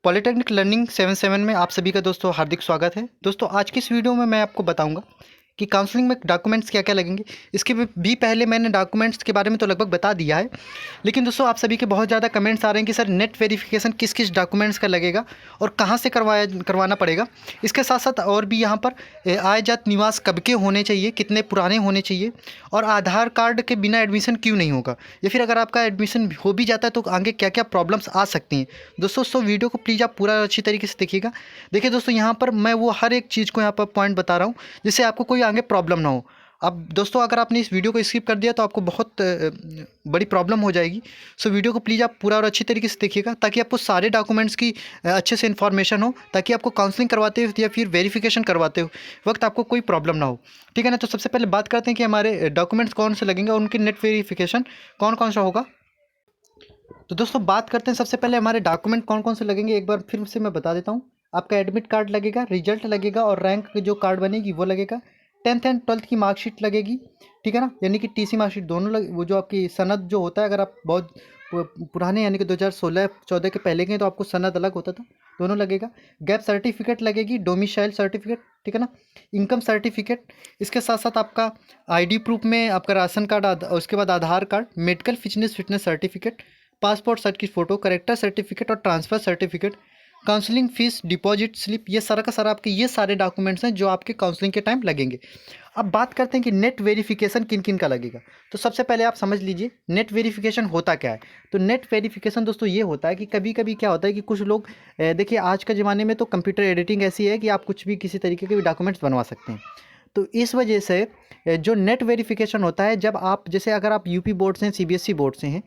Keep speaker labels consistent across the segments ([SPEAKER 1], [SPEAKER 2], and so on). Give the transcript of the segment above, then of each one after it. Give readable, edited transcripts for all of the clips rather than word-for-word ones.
[SPEAKER 1] Polytechnic learning 77 में आप सभी का दोस्तों हार्दिक स्वागत है। दोस्तों आज की इस वीडियो में मैं आपको बताऊंगा कि काउंसलिंग में डॉक्यूमेंट्स क्या क्या लगेंगे। इसके भी पहले मैंने डॉक्यूमेंट्स के बारे में तो लगभग बता दिया है, लेकिन दोस्तों आप सभी के बहुत ज़्यादा कमेंट्स आ रहे हैं कि सर नेट वेरिफिकेशन किस किस डॉक्यूमेंट्स का लगेगा और कहाँ से करवाना पड़ेगा। इसके साथ साथ और भी यहाँ पर आय जात निवास कब के होने चाहिए, कितने पुराने होने चाहिए, और आधार कार्ड के बिना एडमिशन क्यों नहीं होगा, या फिर अगर आपका एडमिशन हो भी जाता है तो आगे क्या क्या प्रॉब्लम्स आ सकती हैं। दोस्तों वीडियो को प्लीज़ आप पूरा अच्छी तरीके से देखिएगा। देखिए दोस्तों, यहाँ पर मैं वो हर एक चीज़ को यहाँ पर पॉइंट बता रहा हूँ जिससे आपको कोई आगे प्रॉब्लम ना हो। अब दोस्तों अगर आपने इस वीडियो को स्किप कर दिया तो आपको बहुत बड़ी प्रॉब्लम हो जाएगी। सो वीडियो को प्लीज़ आप पूरा और अच्छी तरीके से देखिएगा ताकि आपको सारे डॉक्यूमेंट्स की अच्छे से इन्फॉर्मेशन हो, ताकि आपको काउंसलिंग करवाते हो या फिर वेरिफिकेशन करवाते हो वक्त आपको कोई प्रॉब्लम ना हो। ठीक है ना। तो सबसे पहले बात करते हैं कि हमारे डॉक्यूमेंट्स कौन से लगेंगे और उनकी नेट वेरिफिकेशन कौन कौन सा होगा। तो दोस्तों बात करते हैं सबसे पहले हमारे डॉक्यूमेंट कौन कौन से लगेंगे। एक बार फिर से मैं बता देता हूँ। आपका एडमिट कार्ड लगेगा, रिजल्ट लगेगा और रैंक जो कार्ड बनेगी वो लगेगा। 10th एंड 12th की मार्कशीट लगेगी, ठीक है ना, यानी कि टीसी मार्कशीट दोनों वो जो आपकी सनद जो होता है, अगर आप बहुत पुराने यानी कि 2016-14 के पहले के हैं तो आपको सनद अलग होता था, दोनों लगेगा। गैप सर्टिफिकेट लगेगी, डोमिसाइल सर्टिफिकेट, ठीक है ना, इनकम सर्टिफिकेट। इसके साथ साथ आपका आईडी प्रूफ में आपका राशन कार्ड, उसके बाद Aadhaar card, medical fitness certificate, passport size की फ़ोटो, करेक्टर सर्टिफिकेट और transfer certificate, counselling fees, deposit slip, ये सारा का सारा आपके ये सारे डॉक्यूमेंट्स हैं जो आपके काउंसलिंग के टाइम लगेंगे। अब बात करते हैं कि नेट वेरिफिकेशन किन किन का लगेगा। तो सबसे पहले आप समझ लीजिए नेट वेरिफिकेशन होता क्या है। तो नेट वेरिफिकेशन दोस्तों ये होता है कि कभी कभी क्या होता है कि कुछ लोग देखिए आज के ज़माने में तो कंप्यूटर एडिटिंग ऐसी है कि आप कुछ भी किसी तरीके के भी डॉक्यूमेंट्स बनवा सकते हैं। तो इस वजह से जो नेट वेरिफिकेशन होता है, जब आप जैसे अगर आप यूपी बोर्ड से हैं, सीबीएसई बोर्ड से हैं,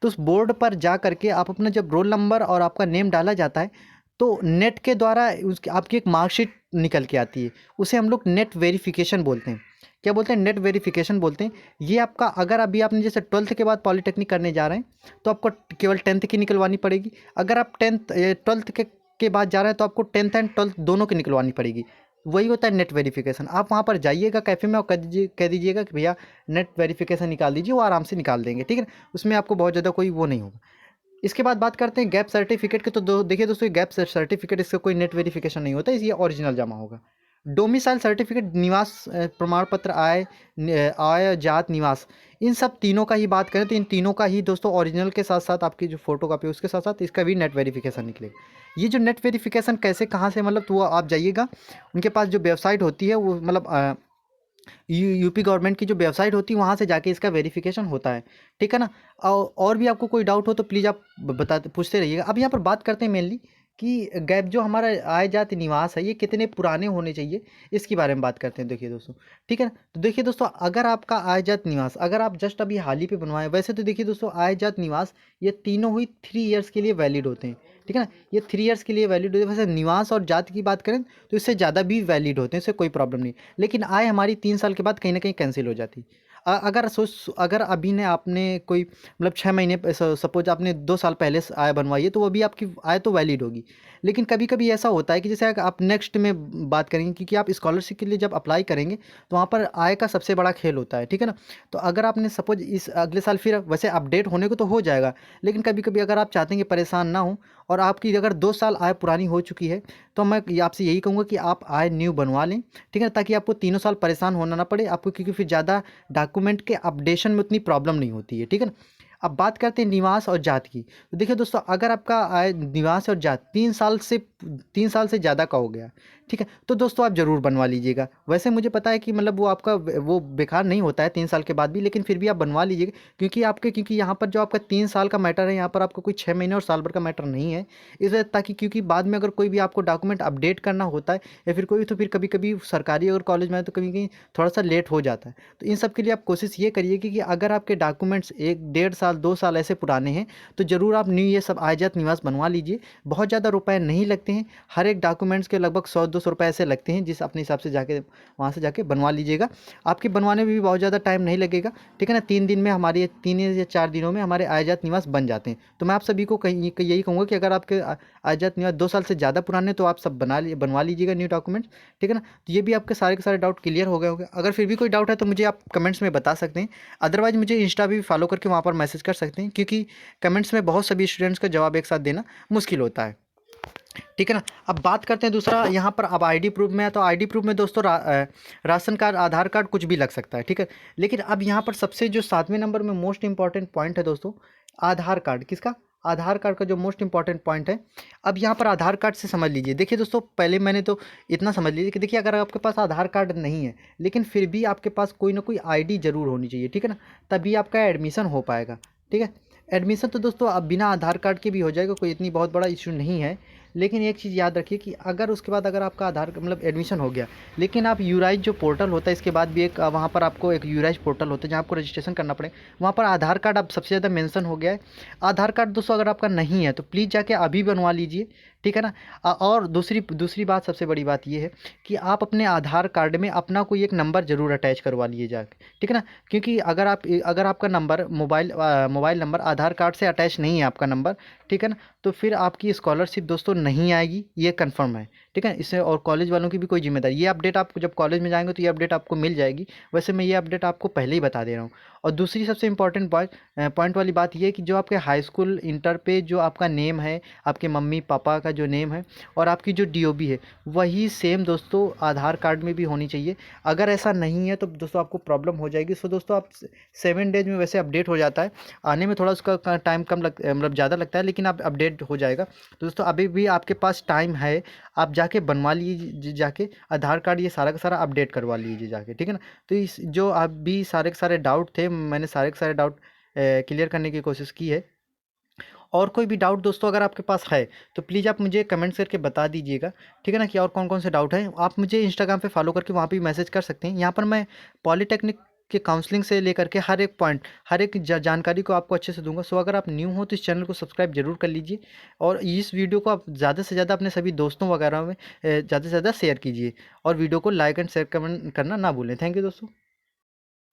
[SPEAKER 1] तो उस बोर्ड पर जा करके आप अपना जब रोल नंबर और आपका नेम डाला जाता है तो नेट के द्वारा उसकी आपकी एक मार्कशीट निकल के आती है। उसे हम लोग नेट वेरिफिकेशन बोलते हैं। क्या बोलते हैं? नेट वेरिफिकेशन बोलते हैं। ये आपका अगर अभी आपने जैसे 12th के बाद पॉलिटेक्निक करने जा रहे हैं तो आपको केवल 10th की निकलवानी पड़ेगी। अगर आप 12th के बाद जा रहे हैं तो आपको 10th एंड 12th दोनों की निकलवानी पड़ेगी। वही होता है नेट वेरिफिकेशन। आप वहाँ पर जाइएगा कैफ़े में और कह दीजिएगा कि भैया नेट वेरिफिकेशन निकाल दीजिए, वो आराम से निकाल देंगे, ठीक है। उसमें आपको बहुत ज़्यादा कोई वो नहीं होगा। इसके बाद बात करते हैं गैप सर्टिफिकेट के। तो देखिए दोस्तों, गैप सर्टिफिकेट इसका कोई नेट वेरिफिकेशन नहीं होता, ये ओरिजिनल जमा होगा। डोमिसाइल सर्टिफिकेट, निवास प्रमाण पत्र, आय जात निवास, इन सब तीनों का ही बात करें तो इन तीनों का ही दोस्तों ओरिजिनल के साथ साथ आपकी जो फोटो कापी है उसके साथ साथ इसका भी नेट वेरिफिकेशन निकलेगा। ये जो नेट वेरिफिकेशन कैसे कहाँ से, मतलब तो वो आप जाइएगा उनके पास जो वेबसाइट होती है, वो मतलब यूपी गवर्नमेंट की जो वेबसाइट होती है वहाँ से जाके इसका वेरिफिकेशन होता है, ठीक है ना। और भी आपको कोई डाउट हो तो प्लीज़ आप बताते पूछते रहिएगा। अब यहाँ पर बात करते हैं मेनली कि गैप जो हमारा आय जात निवास है ये कितने पुराने होने चाहिए, इसके बारे में बात करते हैं। देखिए दोस्तों, ठीक है ना। तो देखिए दोस्तों, अगर आपका आय जात निवास अगर आप जस्ट अभी हाल ही पे बनवाएं, वैसे तो देखिए दोस्तों आय जात निवास ये तीनों ही 3 ईयर्स के लिए वैलिड होते हैं, ठीक है ना। ये 3 ईयर्स के लिए वैलिड होते हैं। वैसे निवास और जात की बात करें तो इससे ज़्यादा भी वैलिड होते हैं, इससे कोई प्रॉब्लम नहीं। लेकिन आय हमारी 3 साल के बाद कहीं ना कहीं कैंसिल हो जाती है। अगर अभी ने आपने कोई मतलब 6 महीने सपोज आपने 2 साल पहले से आय बनवाई है तो वो भी आपकी आय तो वैलिड होगी। लेकिन कभी कभी ऐसा होता है कि जैसे अगर आप नेक्स्ट में बात करेंगे, क्योंकि आप स्कॉलरशिप के लिए जब अप्लाई करेंगे तो वहाँ पर आय का सबसे बड़ा खेल होता है, ठीक है ना। तो अगर आपने सपोज इस अगले साल फिर वैसे अपडेट होने को तो हो जाएगा, लेकिन कभी कभी अगर आप चाहते हैं कि परेशान ना हो और आपकी अगर 2 साल आय पुरानी हो चुकी है तो मैं आपसे यही कहूँगा कि आप आय न्यू बनवा लें, ठीक है, ताकि आपको तीनों साल परेशान होना ना पड़े आपको, क्योंकि फिर ज़्यादा डॉक्यूमेंट के अपडेशन में उतनी प्रॉब्लम नहीं होती है, ठीक है ना। अब बात करते हैं निवास और जात की। तो देखिए दोस्तों, अगर आपका आय निवास और जात 3 साल से ज़्यादा का हो गया, ठीक है, तो दोस्तों आप ज़रूर बनवा लीजिएगा। वैसे मुझे पता है कि मतलब वो आपका वो बेकार नहीं होता है 3 साल के बाद भी, लेकिन फिर भी आप बनवा लीजिएगा, क्योंकि यहाँ पर जो आपका 3 साल का मैटर है, यहाँ पर आपको कोई 6 महीने और साल भर का मैटर नहीं है। इस वजह ताकि क्योंकि बाद में अगर कोई भी आपको डॉक्यूमेंट अपडेट करना होता है या फिर कोई, तो फिर कभी कभी सरकारी अगर कॉलेज में है तो कभी कभी थोड़ा सा लेट हो जाता है। तो इन सब के लिए आप कोशिश ये करिए कि अगर आपके डॉक्यूमेंट्स 1 डेढ़ साल 2 साल ऐसे पुराने हैं तो ज़रूर आप न्यू ये सब आय जात निवास बनवा लीजिए। बहुत ज़्यादा रुपए नहीं लगते हैं, हर एक डॉक्यूमेंट्स के लगभग 100-200 रुपये ऐसे लगते हैं, जिस अपने हिसाब से जाके वहाँ से जाके बनवा लीजिएगा। आपके बनवाने में भी बहुत ज़्यादा टाइम नहीं लगेगा, ठीक है ना। 3 दिन में हमारे 3 या 4 दिनों में हमारे आय जात निवास बन जाते हैं। तो मैं आप सभी को कहीं यही कहूँगा कि अगर आपके आय जात निवास 2 साल से ज़्यादा पुराने तो आप सब बनवा लीजिएगा न्यू डॉक्यूमेंट्स, ठीक है ना। तो ये भी आपके सारे के सारे डाउट क्लियर हो गए होंगे। अगर फिर भी कोई डाउट है तो मुझे आप कमेंट्स में बता सकते हैं, अदरवाइज़ मुझे इंस्टा भी फॉलो करके वहाँ पर मैसेज कर सकते हैं, क्योंकि कमेंट्स में बहुत सभी स्टूडेंट्स का जवाब एक साथ देना मुश्किल होता है। ठीक है ना। अब बात करते हैं दूसरा, यहाँ पर अब आईडी प्रूफ में है, तो आईडी प्रूफ में दोस्तों राशन कार्ड, आधार कार्ड, कुछ भी लग सकता है, ठीक है। लेकिन अब यहाँ पर सबसे जो 7वें नंबर में मोस्ट इंपॉर्टेंट पॉइंट है दोस्तों, आधार कार्ड। किसका? आधार कार्ड का जो मोस्ट इंपॉर्टेंट पॉइंट है। अब यहाँ पर आधार कार्ड से समझ लीजिए, देखिए दोस्तों, पहले मैंने तो इतना समझ लीजिए कि देखिए, अगर आपके पास आधार कार्ड नहीं है लेकिन फिर भी आपके पास कोई ना कोई आईडी ज़रूर होनी चाहिए, ठीक है ना, तभी आपका एडमिशन हो पाएगा, ठीक है। एडमिशन तो दोस्तों अब बिना आधार कार्ड के भी हो जाएगा, कोई इतनी बहुत बड़ा इशू नहीं है। लेकिन एक चीज़ याद रखिए कि अगर उसके बाद अगर आपका आधार मतलब एडमिशन हो गया, लेकिन आप यूराइज जो पोर्टल होता है, इसके बाद भी एक वहाँ पर आपको एक यूराइज पोर्टल होता है जहाँ आपको रजिस्ट्रेशन करना पड़े, वहाँ पर आधार कार्ड अब सबसे ज़्यादा मेंशन हो गया है। आधार कार्ड दोस्तों अगर आपका नहीं है तो प्लीज़ जाके अभी बनवा लीजिए, ठीक है ना। और दूसरी दूसरी बात, सबसे बड़ी बात ये है कि आप अपने आधार कार्ड में अपना कोई एक नंबर ज़रूर अटैच करवा लिए जाके, ठीक है ना। क्योंकि अगर आपका नंबर मोबाइल नंबर आधार कार्ड से अटैच नहीं है आपका नंबर, ठीक है ना, तो फिर आपकी स्कॉलरशिप दोस्तों नहीं आएगी, ये कंफर्म है, ठीक है। इससे और कॉलेज वालों की भी कोई जिम्मेदारी, ये अपडेट आप जब कॉलेज में जाएंगे तो ये अपडेट आपको मिल जाएगी। वैसे मैं ये अपडेट आपको पहले ही बता दे रहा हूँ। और दूसरी सबसे इंपॉर्टेंट पॉइंट वाली बात ये है कि जो आपके हाई स्कूल इंटर पे जो आपका नेम है, आपके मम्मी पापा का जो नेम है और आपकी जो डीओबी है, वही सेम दोस्तों आधार कार्ड में भी होनी चाहिए। अगर ऐसा नहीं है तो दोस्तों आपको प्रॉब्लम हो जाएगी। सो दोस्तों आप 7 डेज में वैसे अपडेट हो जाता है, आने में थोड़ा उसका टाइम कम मतलब ज़्यादा लगता है, लेकिन आप अपडेट हो जाएगा। तो दोस्तों अभी भी आपके पास टाइम है, आप जाके बनवा लीजिए, जाके आधार कार्ड ये सारा का सारा अपडेट करवा लीजिए जाके, ठीक है ना। तो इस जो आप भी सारे के सारे डाउट थे, मैंने सारे के सारे डाउट क्लियर करने की कोशिश की है। और कोई भी डाउट दोस्तों अगर आपके पास है तो प्लीज़ आप मुझे कमेंट्स करके बता दीजिएगा, ठीक है ना, कि और कौन कौन से डाउट हैं। आप मुझे इंस्टाग्राम पे फॉलो करके वहाँ पे मैसेज कर सकते हैं। यहाँ पर मैं पॉलीटेक्निक के काउंसलिंग से लेकर के हर एक पॉइंट, हर एक जानकारी को आपको अच्छे से दूंगा। सो अगर आप न्यू हो तो इस चैनल को सब्सक्राइब जरूर कर लीजिए और इस वीडियो को आप ज़्यादा से ज़्यादा अपने सभी दोस्तों वगैरह में ज़्यादा से ज़्यादा शेयर कीजिए और वीडियो को लाइक एंड शेयर कमेंट करना ना भूलें। थैंक यू दोस्तों।